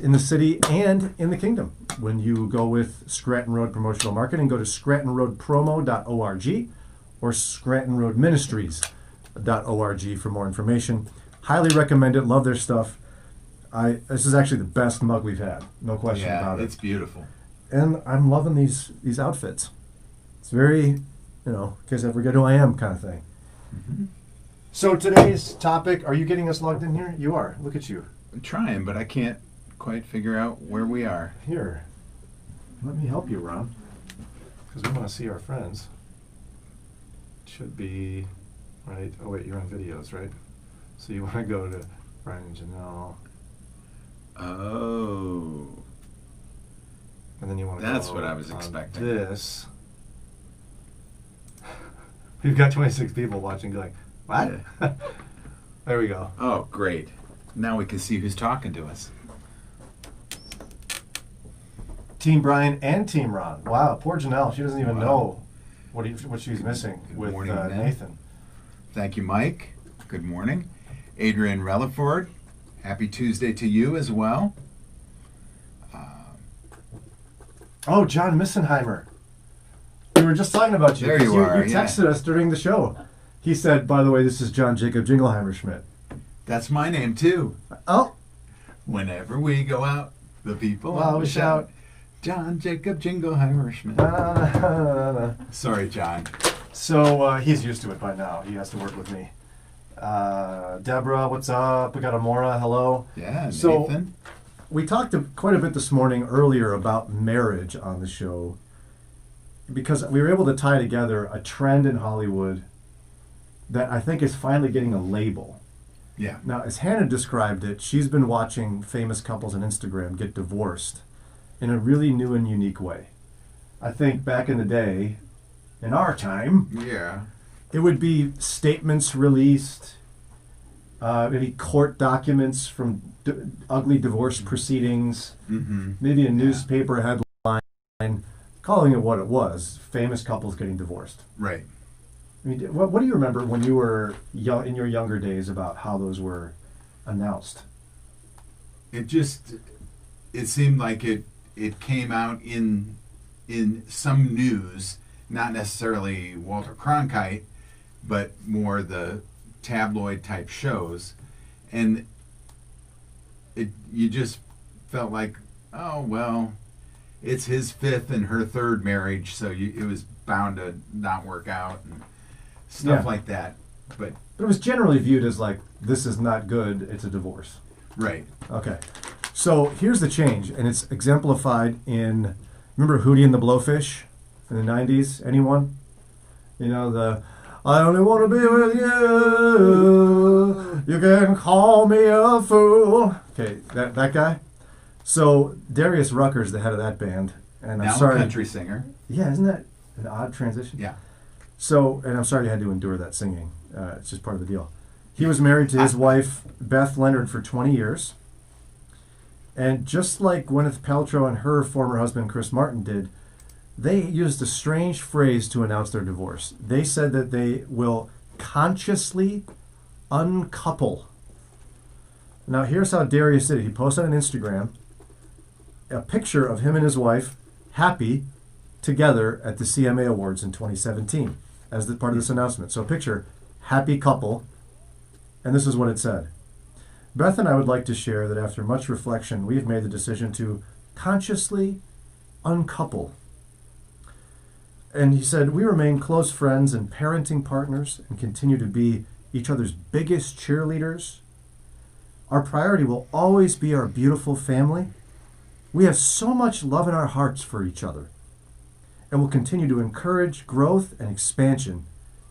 in the city and in the kingdom. When you go with Scranton Road Promotional Marketing, go to scrantonroadpromo.org or scrantonroadministries.org for more information. Highly recommend it. Love their stuff. This is actually the best mug we've had. No question about it. Yeah, it's beautiful. And I'm loving these outfits. It's very, in case I forget who I am kind of thing. Mm-hmm. So today's topic, are you getting us logged in here? You are. Look at you. I'm trying, but I can't quite figure out where we are. Here. Let me help you, Ron. Because we want to see our friends. It should be, right? Oh, wait, you're on videos, right? So you want to go to Brian and Jannelle. Oh. And then you want to That's go what I was on expecting. This. We've got 26 people watching going, what? Yeah. There we go. Oh, great. Now we can see who's talking to us. Team Brian and Team Ron. Wow, poor Jannelle. She doesn't even Wow. know what she's missing Good with morning, man. Nathan. Thank you, Mike. Good morning. Adrian Relaford, happy Tuesday to you as well. Oh, John Missenheimer. We were just talking about you. There you are, You yeah. texted us during the show. He said, by the way, this is John Jacob Jingleheimer Schmidt. That's my name, too. Oh. Whenever we go out, the people Well, we always shout. John Jacob Jingleheimer Schmidt. Sorry, John. So he's used to it by now. He has to work with me. Deborah, what's up? We got Amora, hello. Yeah, So- Nathan. We talked quite a bit this morning earlier about marriage on the show because we were able to tie together a trend in Hollywood that I think is finally getting a label. Yeah. Now, as Hannah described it, she's been watching famous couples on Instagram get divorced in a really new and unique way. I think back in the day, in our time, Yeah. it would be statements released, maybe court documents from ugly divorce proceedings, Mm-hmm. maybe a newspaper headline calling it what it was, famous couples getting divorced. Right. I mean, what do you remember when you were young, in your younger days, about how those were announced? It seemed like it came out in some news, not necessarily Walter Cronkite, but more the tabloid type shows, and you just felt like, oh well, it's his fifth and her third marriage, so it was bound to not work out and stuff like that. But it was generally viewed as like, this is not good, it's a divorce. right. Okay. So here's the change, and it's exemplified in, remember Hootie and the Blowfish in the 90s? Anyone? You know, the, I only want to be with you, you can call me a fool. Okay, that guy? So Darius Rucker's the head of that band, and I'm Now sorry. a country singer. Yeah, isn't that an odd transition? Yeah. So, and I'm sorry you had to endure that singing. It's just part of the deal. He was married to his wife, Beth Leonard, for 20 years. And just like Gwyneth Paltrow and her former husband, Chris Martin, did, they used a strange phrase to announce their divorce. They said that they will consciously uncouple. Now, here's how Darius did it. He posted on Instagram a picture of him and his wife happy together at the CMA Awards in 2017 as the part of this announcement. So picture, happy couple, and this is what it said. Beth and I would like to share that after much reflection, we have made the decision to consciously uncouple. And he said, we remain close friends and parenting partners and continue to be each other's biggest cheerleaders. Our priority will always be our beautiful family. We have so much love in our hearts for each other and will continue to encourage growth and expansion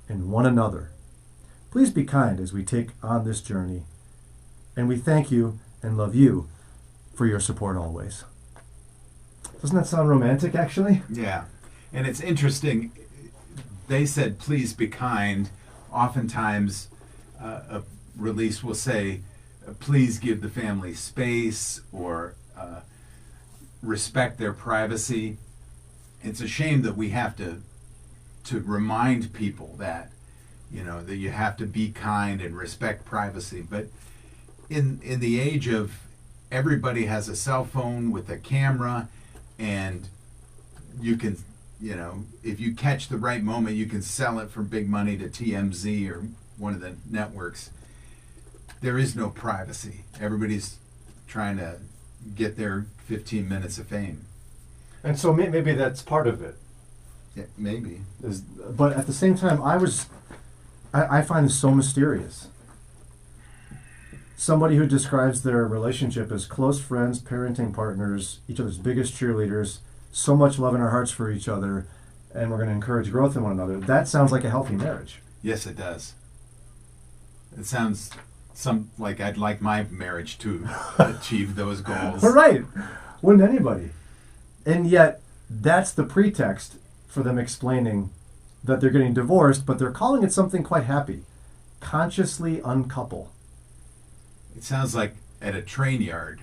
in one another. Please be kind as we take on this journey, and we thank you and love you for your support always. Doesn't that sound romantic, actually? Yeah. And it's interesting. They said, please be kind. Oftentimes, a release will say, please give the family space or respect their privacy. It's a shame that we have to remind people that, that you have to be kind and respect privacy. But in the age of everybody has a cell phone with a camera, and you can, if you catch the right moment, you can sell it for big money to TMZ or one of the networks. There is no privacy. Everybody's trying to get their 15 minutes of fame. And so maybe that's part of it. Yeah, maybe. But at the same time, I find this so mysterious. Somebody who describes their relationship as close friends, parenting partners, each other's biggest cheerleaders, so much love in our hearts for each other, and we're going to encourage growth in one another. That sounds like a healthy marriage. Yes, it does. It sounds like I'd like my marriage to achieve those goals. Right. Wouldn't anybody? And yet, that's the pretext for them explaining that they're getting divorced, but they're calling it something quite happy. Consciously uncouple. It sounds like at a train yard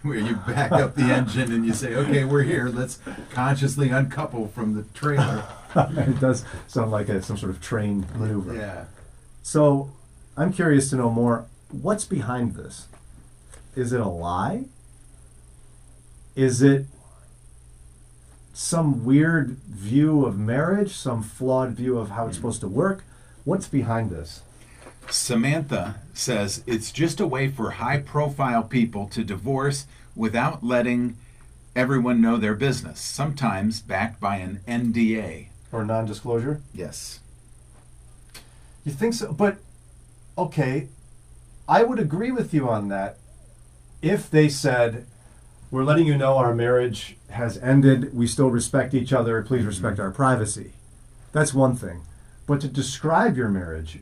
where you back up the engine and you say, okay, we're here. Let's consciously uncouple from the trailer. It does sound like some sort of train maneuver. Yeah. So I'm curious to know more. What's behind this? Is it a lie? Is it some weird view of marriage, some flawed view of how it's supposed to work? What's behind this? Samantha says it's just a way for high-profile people to divorce without letting everyone know their business, sometimes backed by an NDA. Or non-disclosure? Yes. You think so? But, okay, I would agree with you on that if they said, we're letting you know our marriage has ended, we still respect each other, please respect our privacy. That's one thing. But to describe your marriage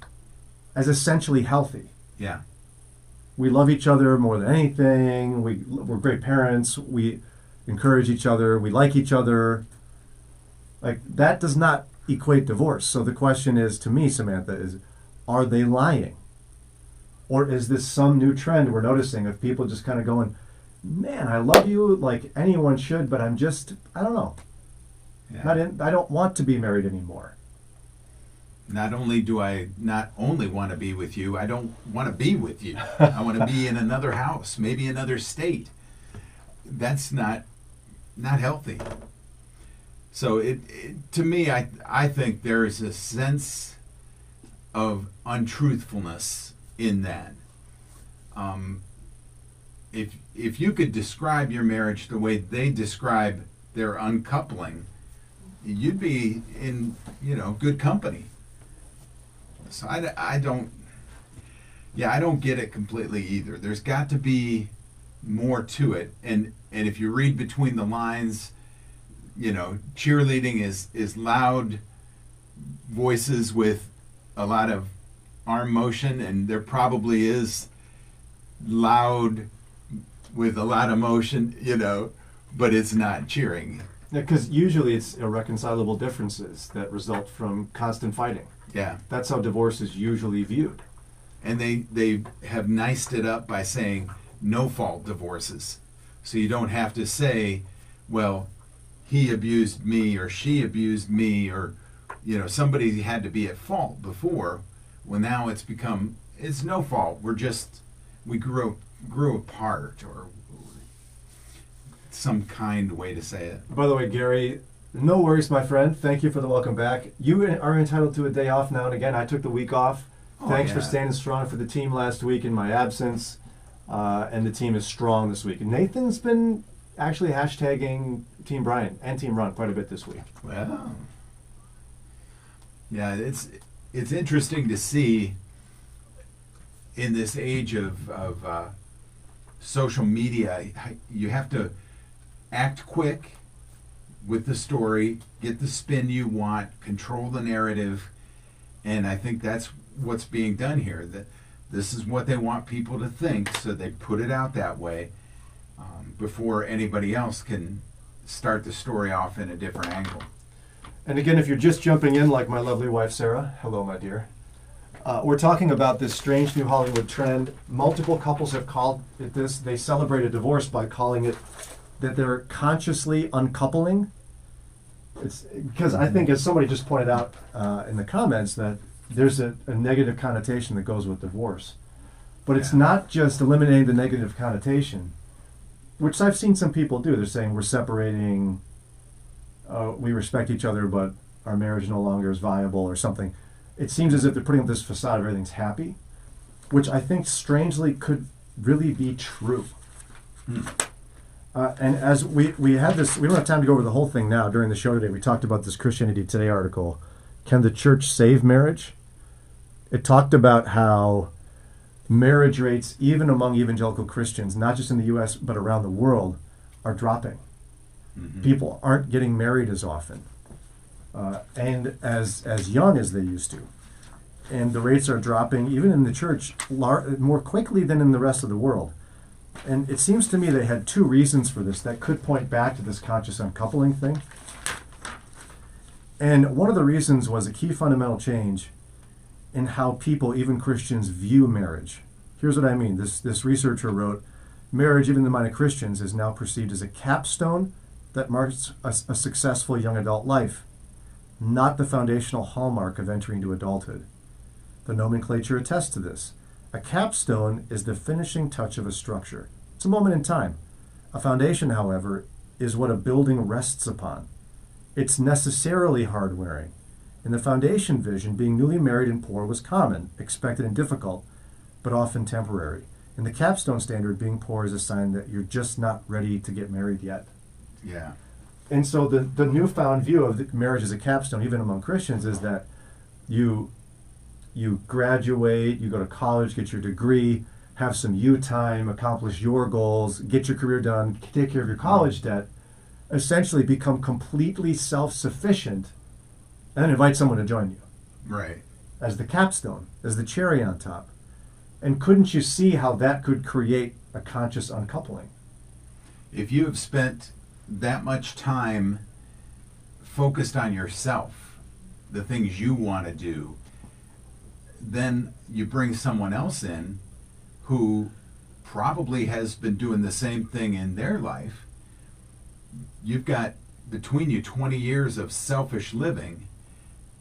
as essentially healthy. Yeah. We love each other more than anything, we're great parents, we encourage each other, we like each other. Like, that does not equate divorce. So the question is, to me, Samantha, is, are they lying? Or is this some new trend we're noticing of people just kind of going, man, I love you like anyone should, but I don't know. Yeah. I don't want to be married anymore. Not only do I not only want to be with you, I don't want to be with you. I want to be in another house, maybe another state. That's not healthy. So to me, I think there is a sense of untruthfulness in that. If you could describe your marriage the way they describe their uncoupling, you'd be in good company. So I don't get it completely either. There's got to be more to it, and if you read between the lines, cheerleading is loud voices with a lot of arm motion, and there probably is loud with a lot of motion, but it's not cheering. Because usually it's irreconcilable differences that result from constant fighting. Yeah. That's how divorce is usually viewed. And they have niced it up by saying no-fault divorces. So you don't have to say, well, he abused me or she abused me, or somebody had to be at fault before. Well, now it's no fault. We grew apart, or some kind way to say it. By the way, Gary, no worries, my friend. Thank you for the welcome back. You are entitled to a day off now and again. I took the week off. Thanks for standing strong for the team last week in my absence. And the team is strong this week. Nathan's been actually hashtagging Team Brian and Team Ron quite a bit this week. Wow. Yeah, it's interesting to see in this age of social media. You have to act quick with the story, get the spin you want, control the narrative, and I think that's what's being done here. That this is what they want people to think, so they put it out that way before anybody else can start the story off in a different angle. And again, if you're just jumping in, like my lovely wife Sarah, hello, my dear. We're talking about this strange new Hollywood trend. Multiple couples have called it this. They celebrate a divorce by calling it that they're consciously uncoupling. It's because I think, as somebody just pointed out in the comments, that there's a negative connotation that goes with divorce. But it's not just eliminating the negative connotation. which I've seen some people do. They're saying we're separating, we respect each other, but our marriage no longer is viable or something. It seems as if they're putting up this facade of everything's happy, which I think strangely could really be true. And as we had this, we don't have time to go over the whole thing now. During the show today, we talked about this Christianity Today article, Can the Church Save Marriage? It talked about how marriage rates, even among evangelical Christians, not just in the U.S., but around the world, are dropping. People aren't getting married as often and as young as they used to. And the rates are dropping, even in the church, more quickly than in the rest of the world. And it seems to me they had two reasons for this that could point back to this conscious uncoupling thing. And one of the reasons was a key fundamental change in how people, even Christians, view marriage. Here's what I mean. This researcher wrote, marriage, even in the mind of Christians, is now perceived as a capstone that marks a successful young adult life, not the foundational hallmark of entering into adulthood. The nomenclature attests to this. A capstone is the finishing touch of a structure. It's a moment in time. A foundation, however, is what a building rests upon. It's necessarily hard-wearing. In the foundation vision, being newly married and poor was common, expected and difficult, but often temporary. In the capstone standard, being poor is a sign that you're just not ready to get married yet. Yeah. And so the newfound view of marriage as a capstone, even among Christians, is that you graduate, you go to college, get your degree, have some you time, accomplish your goals, get your career done, take care of your college debt, essentially become completely self-sufficient, and then invite someone to join you. Right. As the capstone, as the cherry on top. And couldn't you see how that could create a conscious uncoupling? If you have spent that much time focused on yourself, the things you want to do, then you bring someone else in who probably has been doing the same thing in their life. You've got between you 20 years of selfish living,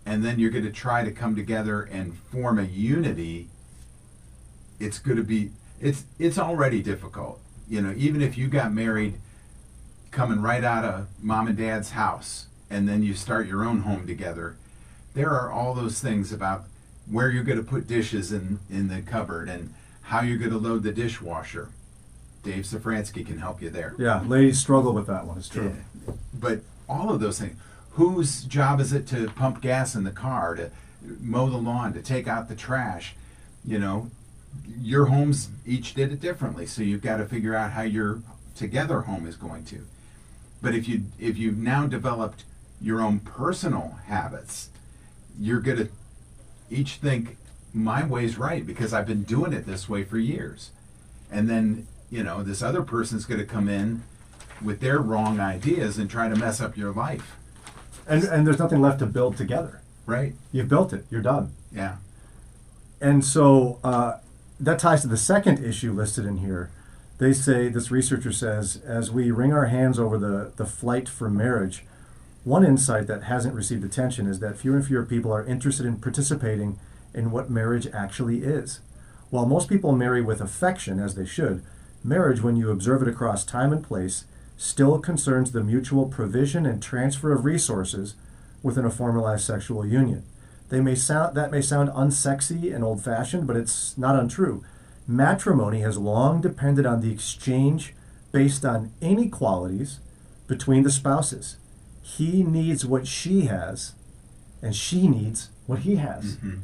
and then you're going to try to come together and form a unity. It's going to be, it's already difficult. You know, even if you got married coming right out of mom and dad's house, and then you start your own home together, there are all those things about where you're going to put dishes in the cupboard and how you're going to load the dishwasher. Dave Safransky can help you there. Yeah, ladies struggle with that one, it's true. Yeah. But all of those things. Whose job is it to pump gas in the car, to mow the lawn, to take out the trash? You know, your homes each did it differently, so you've got to figure out how your together home is going to. But if you've now developed your own personal habits, you're going to each think, my way's right because I've been doing it this way for years. And then, you know, this other person's going to come in with their wrong ideas and try to mess up your life. And there's nothing left to build together. Right. You've built it. You're done. Yeah. And so that ties to the second issue listed in here. They say, this researcher says, as we wring our hands over the flight for marriage, one insight that hasn't received attention is that fewer and fewer people are interested in participating in what marriage actually is. While most people marry with affection, as they should, marriage, when you observe it across time and place, still concerns the mutual provision and transfer of resources within a formalized sexual union. That may sound unsexy and old-fashioned, but it's not untrue. Matrimony has long depended on the exchange based on inequalities between the spouses. He needs what she has, and she needs what he has. Mm-hmm.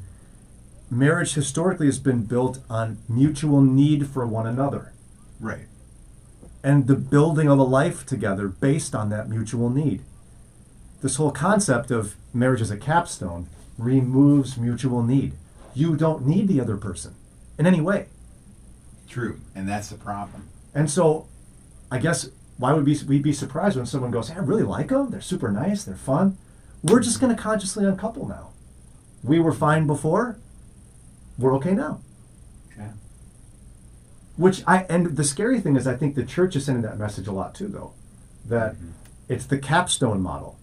Marriage historically has been built on mutual need for one another. Right. And the building of a life together based on that mutual need. This whole concept of marriage as a capstone removes mutual need. You don't need the other person in any way. True, and that's the problem. And so, I guess, why would we be surprised when someone goes, hey, I really like them, they're super nice, they're fun. We're just going to consciously uncouple now. We were fine before, we're okay now. Yeah. And the scary thing is I think the church is sending that message a lot too, though. That it's the capstone model.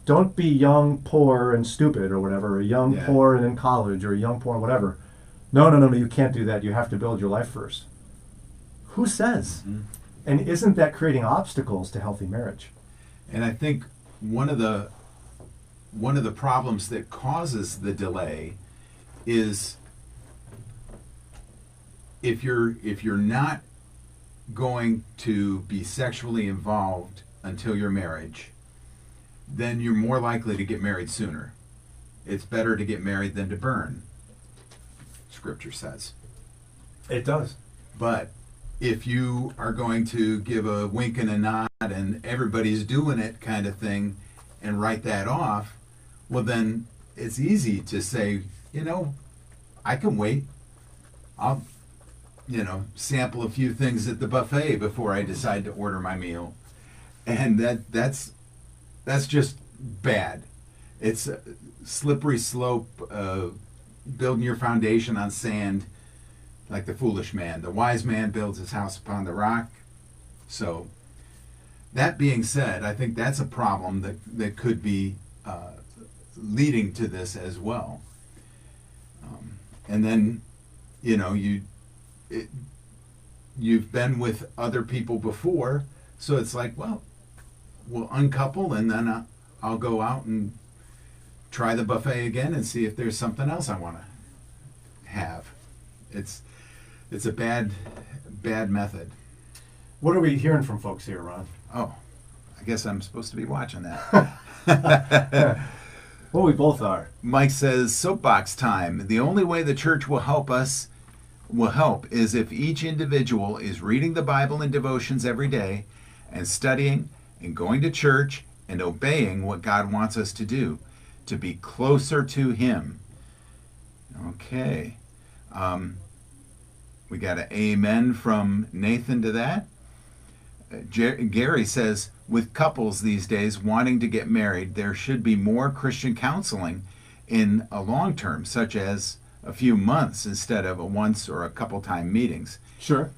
Don't be young, poor, and stupid or whatever, or young, poor, and in college, or young, poor, whatever. No, you can't do that. You have to build your life first. Who says? And isn't that creating obstacles to healthy marriage? And I think one of the problems that causes the delay is if you're not going to be sexually involved until your marriage, then you're more likely to get married sooner. It's better to get married than to burn, Scripture says. It does. But if you are going to give a wink and a nod and everybody's doing it kind of thing and write that off, well, then it's easy to say, I can wait. I'll, sample a few things at the buffet before I decide to order my meal. And that's just bad. It's a slippery slope, building your foundation on sand like the foolish man. The wise man builds his house upon the rock. So that being said, I think that's a problem that could be leading to this as well. And then, you've been with other people before, so it's like, well, we'll uncouple and then I'll go out and try the buffet again and see if there's something else I want to have. It's a bad method. What are we hearing from folks here, Ron? Oh, I guess I'm supposed to be watching that. Well, we both are. Mike says, soapbox time. The only way the church will help is if each individual is reading the Bible and devotions every day and studying and going to church and obeying what God wants us to do to be closer to Him. Okay. We got an amen from Nathan to that. Gary says, with couples these days wanting to get married, there should be more Christian counseling in a long term, such as a few months instead of a once or a couple time meetings. Sure.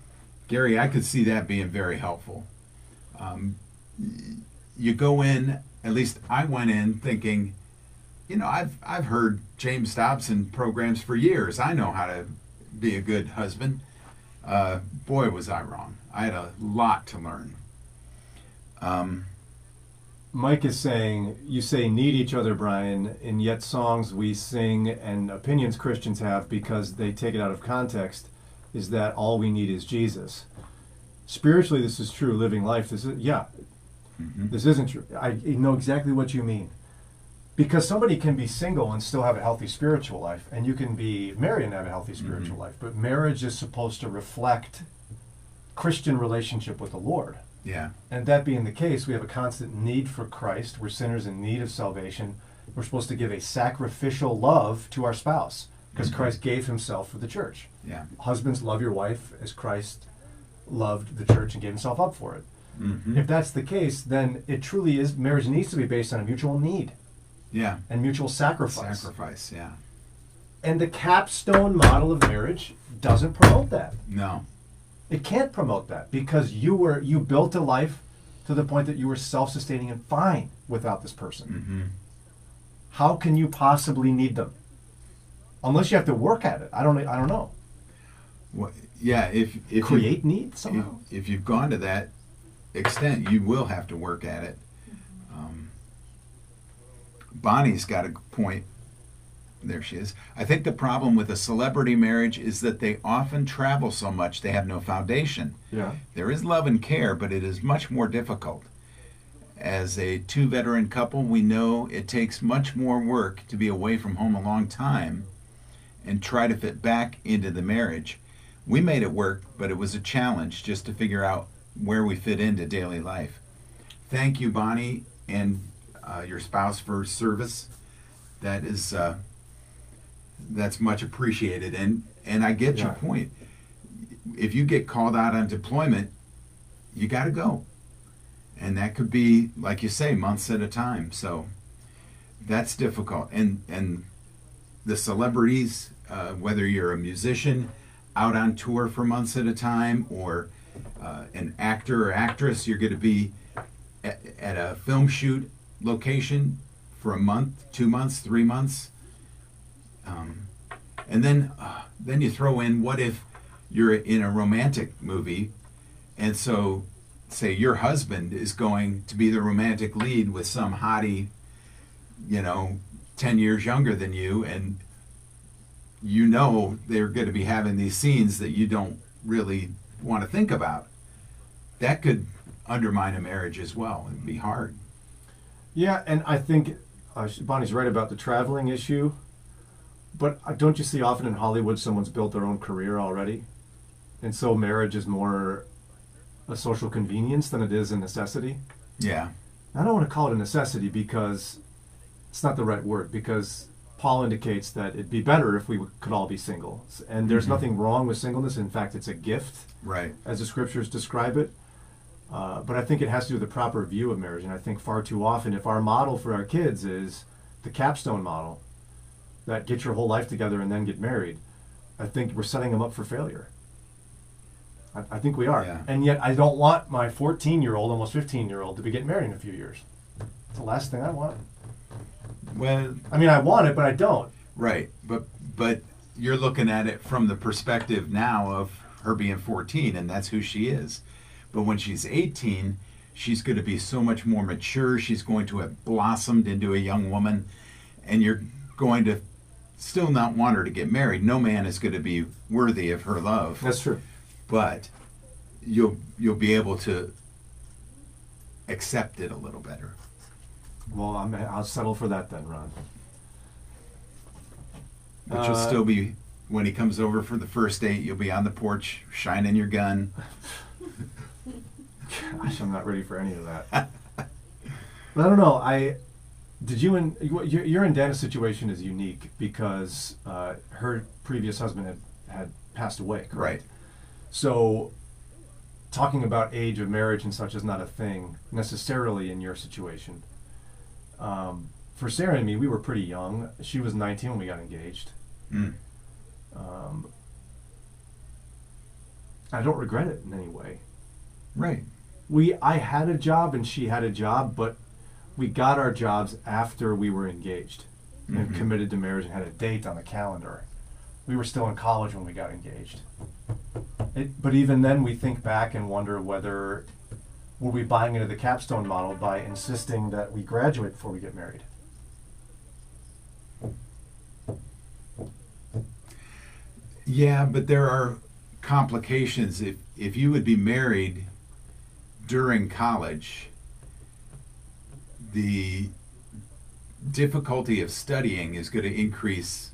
Gary, I could see that being very helpful. You go in, at least I went in thinking, I've heard James Dobson programs for years. I know how to be a good husband. Boy, was I wrong. I had a lot to learn. Mike is saying, you say need each other, Brian, and yet songs we sing and opinions Christians have because they take it out of context is that all we need is Jesus. Spiritually, this is true. Living life, this isn't true. I know exactly what you mean. Because somebody can be single and still have a healthy spiritual life, and you can be married and have a healthy spiritual life. But marriage is supposed to reflect Christian relationship with the Lord. Yeah. And that being the case, we have a constant need for Christ. We're sinners in need of salvation. We're supposed to give a sacrificial love to our spouse because Christ gave himself for the church. Yeah. Husbands, love your wife as Christ loved the church and gave himself up for it. If that's the case, then it truly is, marriage needs to be based on a mutual need. Yeah. And mutual sacrifice. Sacrifice, yeah. And the capstone model of marriage doesn't promote that. No. It can't promote that because you built a life to the point that you were self-sustaining and fine without this person. How can you possibly need them? Unless you have to work at it. I don't know. Well, yeah, if create need somehow. If you've gone to that extent, you will have to work at it. Bonnie's got a point. There she is. I think the problem with a celebrity marriage is that they often travel so much they have no foundation. Yeah. There is love and care, but it is much more difficult. As a two-veteran couple, we know it takes much more work to be away from home a long time and try to fit back into the marriage. We made it work, but it was a challenge just to figure out where we fit into daily life. Thank you, Bonnie, and your spouse for service. That is that's much appreciated, and I get your point. If you get called out on deployment, you got to go, and that could be, like you say, months at a time. So that's difficult. And the celebrities, whether you're a musician out on tour for months at a time, or an actor or actress, you're going to be at a film shoot location for a month, 2 months, 3 months. And then you throw in, what if you're in a romantic movie, and so say your husband is going to be the romantic lead with some hottie, 10 years younger than you, and they're going to be having these scenes that you don't really want to think about. That could undermine a marriage as well. It'd be hard. Yeah, and I think Bonnie's right about the traveling issue. But don't you see often in Hollywood someone's built their own career already? And so marriage is more a social convenience than it is a necessity. Yeah. I don't want to call it a necessity because it's not the right word, because Paul indicates that it'd be better if we could all be single. And there's nothing wrong with singleness. In fact, it's a gift, right, as the scriptures describe it. But I think it has to do with the proper view of marriage. And I think far too often, if our model for our kids is the capstone model, that get your whole life together and then get married, I think we're setting them up for failure. I think we are. Yeah. And yet I don't want my 14-year-old, almost 15-year-old to be getting married in a few years. It's the last thing I want. Well, I mean, I want it, but I don't. Right. But you're looking at it from the perspective now of her being 14, and that's who she is. But when she's 18, she's going to be so much more mature. She's going to have blossomed into a young woman, and you're going to still not want her to get married. No man is going to be worthy of her love. That's true. But you'll be able to accept it a little better. Well, I'll settle for that then, Ron. But you'll still be, when he comes over for the first date, you'll be on the porch shining your gun. Gosh, I'm not ready for any of that. But I don't know. Your and Dana's situation is unique because her previous husband had passed away, correct? Right. So talking about age of marriage and such is not a thing necessarily in your situation. For Sarah and me, we were pretty young. She was 19 when we got engaged. Mm. I don't regret it in any way. Right. I had a job and she had a job, but we got our jobs after we were engaged and committed to marriage and had a date on the calendar. We were still in college when we got engaged. But even then, we think back and wonder whether were we buying into the capstone model by insisting that we graduate before we get married. Yeah, but there are complications. If you would be married during college, the difficulty of studying is going to increase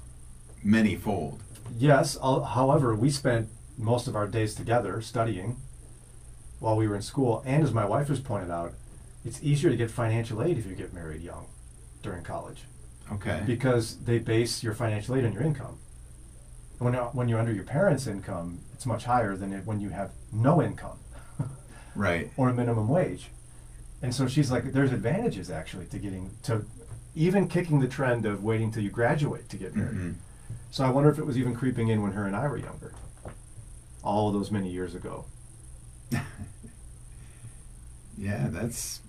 many-fold. Yes, however, we spent most of our days together studying while we were in school, and as my wife has pointed out, it's easier to get financial aid if you get married young during college. Okay. Because they base your financial aid on your income. When you're under your parents' income, it's much higher than when you have no income. Right. Or a minimum wage. And so she's like, there's advantages actually to even kicking the trend of waiting till you graduate to get married. Mm-hmm. So I wonder if it was even creeping in when her and I were younger. All of those many years ago. Yeah, that's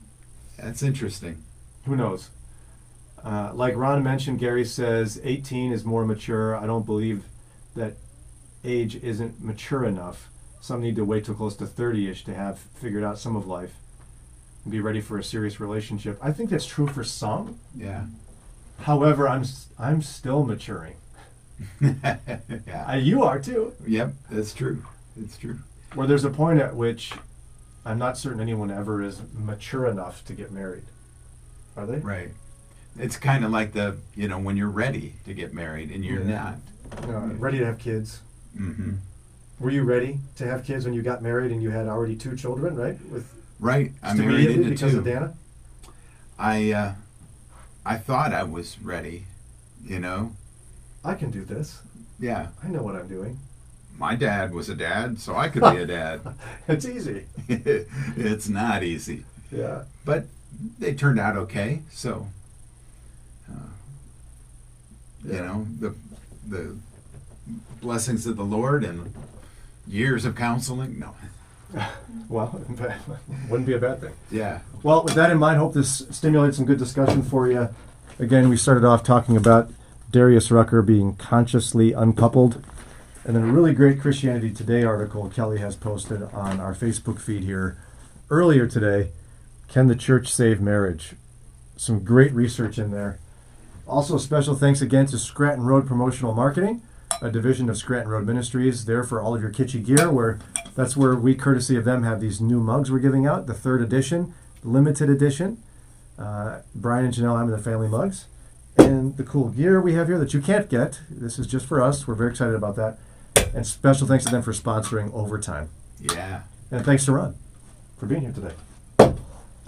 interesting. Who knows? Like Ron mentioned, Gary says 18 is more mature. I don't believe that age isn't mature enough. Some need to wait till close to 30-ish to have figured out some of life and be ready for a serious relationship. I think that's true for some. Yeah. However, I'm still maturing. Yeah. You are too. Yep, that's true. It's true. Where there's a point at which I'm not certain anyone ever is mature enough to get married. Are they? Right. It's kind of like when you're ready to get married and you're not. Ready to have kids. Mm-hmm. Were you ready to have kids when you got married and you had already 2 children, right? Right. I married into 2. Because of Dana? I thought I was ready, I can do this. Yeah. I know what I'm doing. My dad was a dad, so I could be a dad. It's easy. It's not easy. Yeah. But they turned out okay, so the blessings of the Lord and years of counseling. No. Well, wouldn't be a bad thing. Yeah. Well, with that in mind, hope this stimulates some good discussion for you. Again, we started off talking about Darius Rucker being consciously uncoupled. And then a really great Christianity Today article Kelly has posted on our Facebook feed here earlier today, Can the Church Save Marriage? Some great research in there. Also, special thanks again to Scranton Road Promotional Marketing, a division of Scranton Road Ministries, there for all of your kitschy gear. That's where we, courtesy of them, have these new mugs we're giving out, the 3rd edition, limited edition. Brian and Jannelle having the family mugs. And the cool gear we have here that you can't get. This is just for us. We're very excited about that. And special thanks to them for sponsoring Overtime. Yeah. And thanks to Ron for being here today.